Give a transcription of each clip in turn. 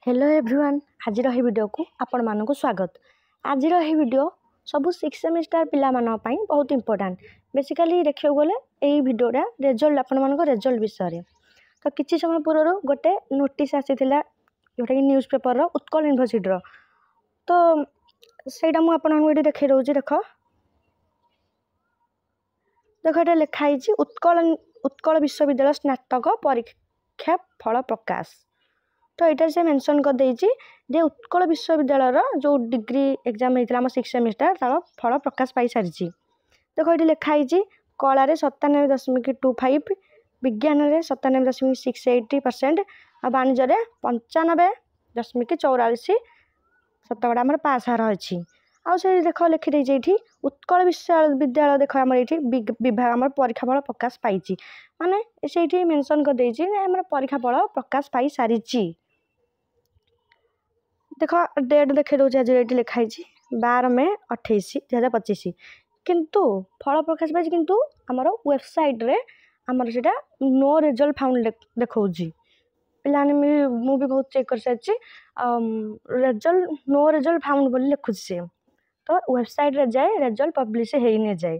Hello everyone आज video को आपण मानक स्वागत। आज वीडियो सब 6 सेमिस्टर पिला मानन पई बहुत इंपोर्टेंट। बेसिकली देखियो गले एई वीडियोटा रिजल्ट आपण मानक रिजल्ट विषय तो किछि समय पूर्व गोटे नोटिस आसीथिला जोटा कि न्यूज़ पेपर रो उत्कल यूनिवर्सिटी रो तो सेटा मु आपण मानक एठी देखै रहउची। देखो एटा लिखा हिची उत्कल विश्वविद्यालय स्नातक परीक्षा फल प्रकाश। तो यहाँ से मेंशन कर देइछि जे उत्कल विश्वविद्यालय जो डिग्री एग्जाम होता है 6 सेमिस्टर तार फल प्रकाश पाई सारी। देखो ये लिखाई कला 97.25, विज्ञान 97.68% और वाणिज्य 95.44 शतकड़ा आम पास हार अच्छी। आउ से देख लिखिदे ये उत्कल विश्वविद्यालय देख आम ये विभाग आम परीक्षा फल प्रकाश पाई माने से मेंशन कर देइछि परीक्षा फल प्रकाश पाई सारी। देख डेट देखे दूसरी आज ये लिखाई 12 मई 2025 किंतु फल प्रकाश पाई किंतु आमर वेबसाइट रे आमर सेटा नो रिजल्ट फाउंड देखौछि। पिलाने मु भी बहुत चेक कर सारी रिजल्ट नो रिजल्ट फाउंड बोली लिखुछि से तो वेबसाइट रे जाए रिजल्ट पब्लिश हेई ने जाए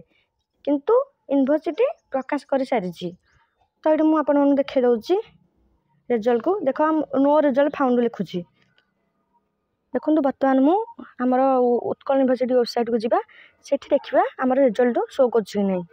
किंतु यूनिवर्सिटी प्रकाश कर सारी। तो ये मुझे आपन देखे दूसरी रिजल्ट को देख नो रिजल्ट फाउंड लिखुछि। देखो बर्तमान मु आमर उत्कल यूनिवर्सिटी वेबसाइट को जीवा सेठी देखिबा आमर रिजल्ट शो करछि कि नहीं।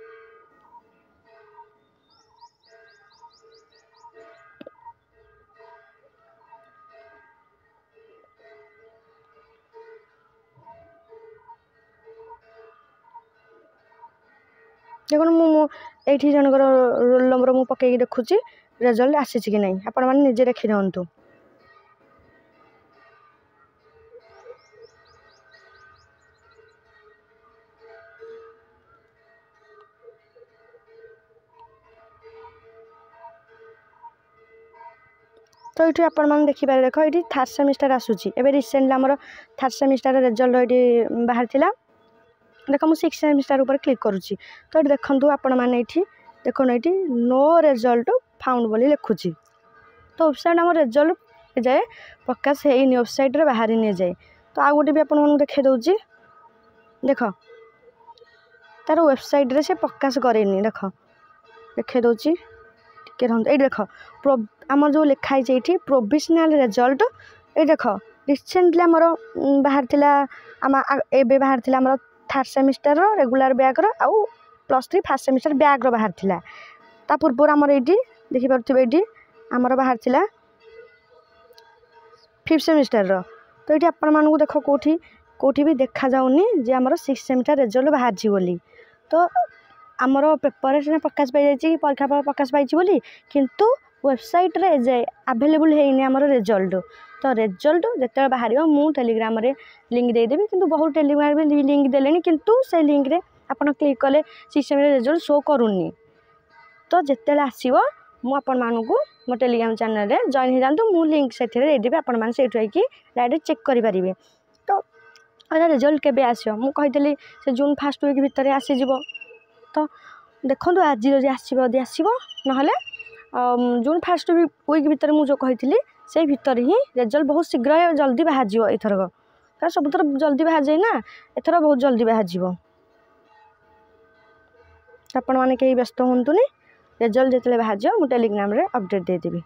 देखो मुझे जनकर रोल नंबर मु पकई देखुची रिजल्ट आसी कि नहीं आपण माने निजे देखि रहंतु। तो ये आपण मैंने देखिपारे देख ये थर्ड सेमिस्टर आसूची एबे रिसेंटली आमर थर्ड सेमिस्टर रिजल्ट ये बाहर थिला। देख मुझे 6 सेमिस्टर ऊपर क्लिक करुच्ची तो ये देखु आपण मैंने ये देख ये नो रिजल्ट फाउंड बोली लिखुची। तो वेबसाइट आम रिजल्ट जाए प्रकाश है वेबसाइट रे बाहर नहीं जाए। तो आउ गोटे भी आपको देखे दूसरी देख तार वेबसाइट रे से प्रकाश करेनि देख देखे दूसरी ये देख आमर जो लिखाई ये प्रोविजनल रिजल्ट ये देख रिसेंटली आमर बाहर थिला एबे बाहर थिला आमर थर्ड सेमिस्टर रेगुलर बैग आउ +3 फर्स्ट सेमिस्टर बैग बाहर थिला। ता पूर्व आमर ये देखि पारथिबे ये आमर बाहर थिला 5th सेमिस्टर तो ये आपण मानू देख कोठी भी देखा जाउनी जे आमर 6 सेमिस्टर रिजल्ट बाहर छी बोली। तो आमर पेपर से प्रकाश पाई जाइए परीक्षा फल प्रकाश पाई बोली किंतु वेबसाइट रे जाए अवेलेबल है आमर रिजल्ट। तो रिजल्ट जिते बाहर मु टेलीग्राम रे लिंक देदेवी किंतु बहुत टेलीग्राम भी लिंक देले किंतु से लिंक रे आपन क्लिक कले सिस्टम रे रिजल्ट शो करूनी। तो जिते आसो मुझे मो टेलीग्राम चैनल रे जॉइन हो जातु मु लिंक से देदेवी आपण मैंने से डायरेक्ट चेक करेंगे। तो रिजल्ट केबे आसो मु कही से जून फर्स्ट वीक भितर आसीज। तो देखो आज आसो ना जून फर्स्ट वीक भितर मुझे कही से भीतर ही रिजल्ट बहुत शीघ्र जल्दी बाहर जाए एथरक कारण सबुतर जल्दी बाहर जाए ना एथर बहुत जल्दी बाहर जाए। आपण मैंने कहीं व्यस्त हूँ रिजल्ट जिते बाहर जाओ मुझे टेलीग्राम रे अपडेट देदेवी।